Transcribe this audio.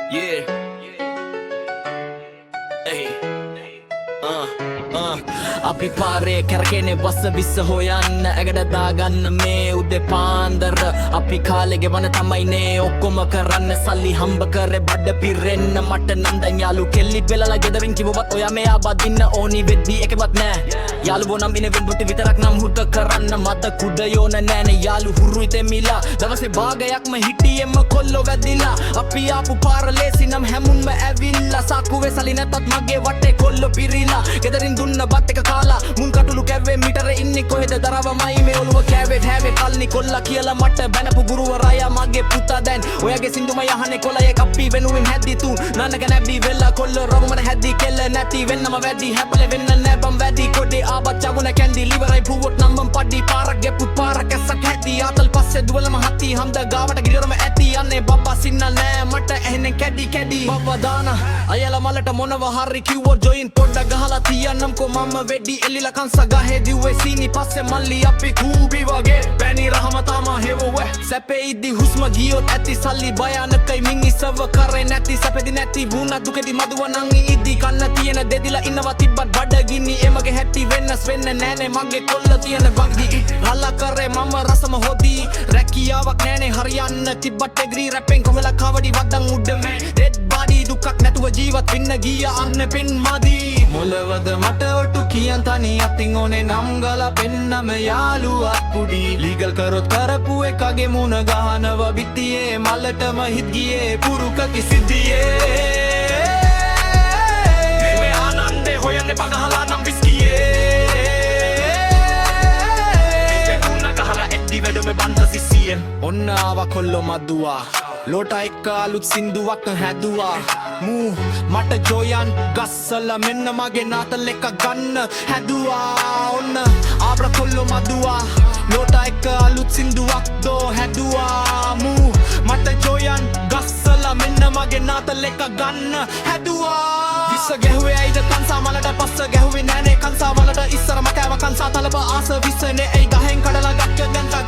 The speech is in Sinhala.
Yeah. Hey. අපි පාරේ කැරකෙනේ බස්ස විස්ස හොයන්න ඇගඩ දාගන්න මේ උදේ පාන්දර අපි කාලේ ගෙවන තමයිනේ ඔක්කොම කරන්න සල්ලි හම්බ කරේ බඩ පිරෙන්න මට නම් දැන් යාළු කෙල්ලි වෙලලා ගෙදරින් කිව්වත් ඔයා මෙයා බදින්න ඕනි වෙද්දි එකවත් නෑ යාළුවෝ නම් ඉනේ වෙන්දුටි විතරක් නම් හුට කරන්න මත කුඩ යෝන නෑනේ යාළු හුරුයි තෙමිලා දවසේ භාගයක්ම හිටියෙම කොල්ලෝ වැදිලා අපි ආපු පාර ලේසි නම් හැමුන්ම ඇවිල්ලා සාකුවේ සලි නැතත් මගේ වටේ කොල්ලෝ පිරිලා ගෙදරින් දුන්න බත් එක කාලා මුන් කටුළු කැව්වේ මීටර ඉන්නේ කොහෙද දරවමයි මේ ඔළුව කෑවේ හැවේ කල්නි කොල්ලා කියලා මට බැනපු ගුරුවරයා මගේ පුතා දැන් ඔයාගේ සින්දුම යහනේ කොළයේ කප්පි වෙනුවෙන් හැද්දි තු නන්නක නැබ්බි වෙලා කොල්ල රවුමන හැද්දි කෙල්ල නැති වෙන්නම වැඩි හැපල වෙන්න නෑ බම් වැඩි කොඩේ ආබත් චගුණ කැන්දි ලිවරයි පුවොත් නම්බම් පඩි පාරක් ගෙපු පාරක් ඇස්සක් හැටි ආතල් පස්සේ දුවලම හති හම්ද ගාවට ගිරරම ඇති යන්නේ බබ්බා සින්නල් නෑ මට ඇහෙන්නේ කැඩි කැඩි බබ්බා දාන අයලා මලට මොනවා හරි කිව්වෝ ජොයින් පොඩ්ඩක් ගහලා තියන්නම්කෝ මම වෙඩි එල්ලිලා කන්ස ගහේ දිව්වේ සීනි පස්සේ මල්ලි අපි කූබි වගේ බැනි රහමතාම හෙවුවේ සැපේ ඉදි හුස්ම ගියොත් ඇති සල්ලි භයානකයි මින් ඉස්සව කරේ නැති සැපෙදි නැති වුණා දුකෙදි මදුව නං ඉදි කන්න තියෙන දෙදිලා ඉන්නවා තිබ්බත් බඩගිනි එමගේ හැටි වෙනස් වෙන්න නෑනේ මගේ කොල්ල තියෙන වග්ගි හල්ලා කරේ මම රසම හොදි රැකියාවක් නෑනේ හරියන්න තිබ්බත් එග්‍රී රැපෙන් කොහොලා කවඩි වදන් උඩමේ ඩෙඩ් බඩි දුකක් නැතුව ජීවත් වෙන්න ගියා අන්න පෙන් මදි මොලවද මට ඔටු කියන් තනි අතින් ඕනේ නම් ගලා පෙන්නම යාළුවක් පුඩි ලීගල් කරොත් කරපු එකගේ මුණ ගහනව බිත්තියේ මල්ලටම හිත් ගියේ පුරුක කිසිදියේ මේ ආනන්දේ හොයන්නේ පගහලා නම් විස්කියේ මුණ ගහලා එද්දි වැඩම බන්ද සිසියෙන් ඔන්න ආවා කොල්ලෝ මදුවා ලෝටා එක්ක අලුත් සින්දුවක් හැදුවා මූ මට ජෝයන් ගස්සලා මෙන්න මගේ නාතල් එක ගන්න හැදුවා ඔන්න ආබ්‍ර කොල්ලෝ මදුවා ලෝටා එක්ක අලුත් සින්දුවක් දෝ හැදුවා මූ මට ජෝයන් ගස්සලා මෙන්න මගේ නාතල් එක ගන්න හැදුවා විස ගැහුවේ ඇයිද කන්සා මලට පස්ස ගැහුවේ නෑනේ කන්සා මලට ඉස්සර මකෑව කන්සා තලප ආස විසනේ ඇයි ගහෙන් කඩලා ගක්ක දැන්ට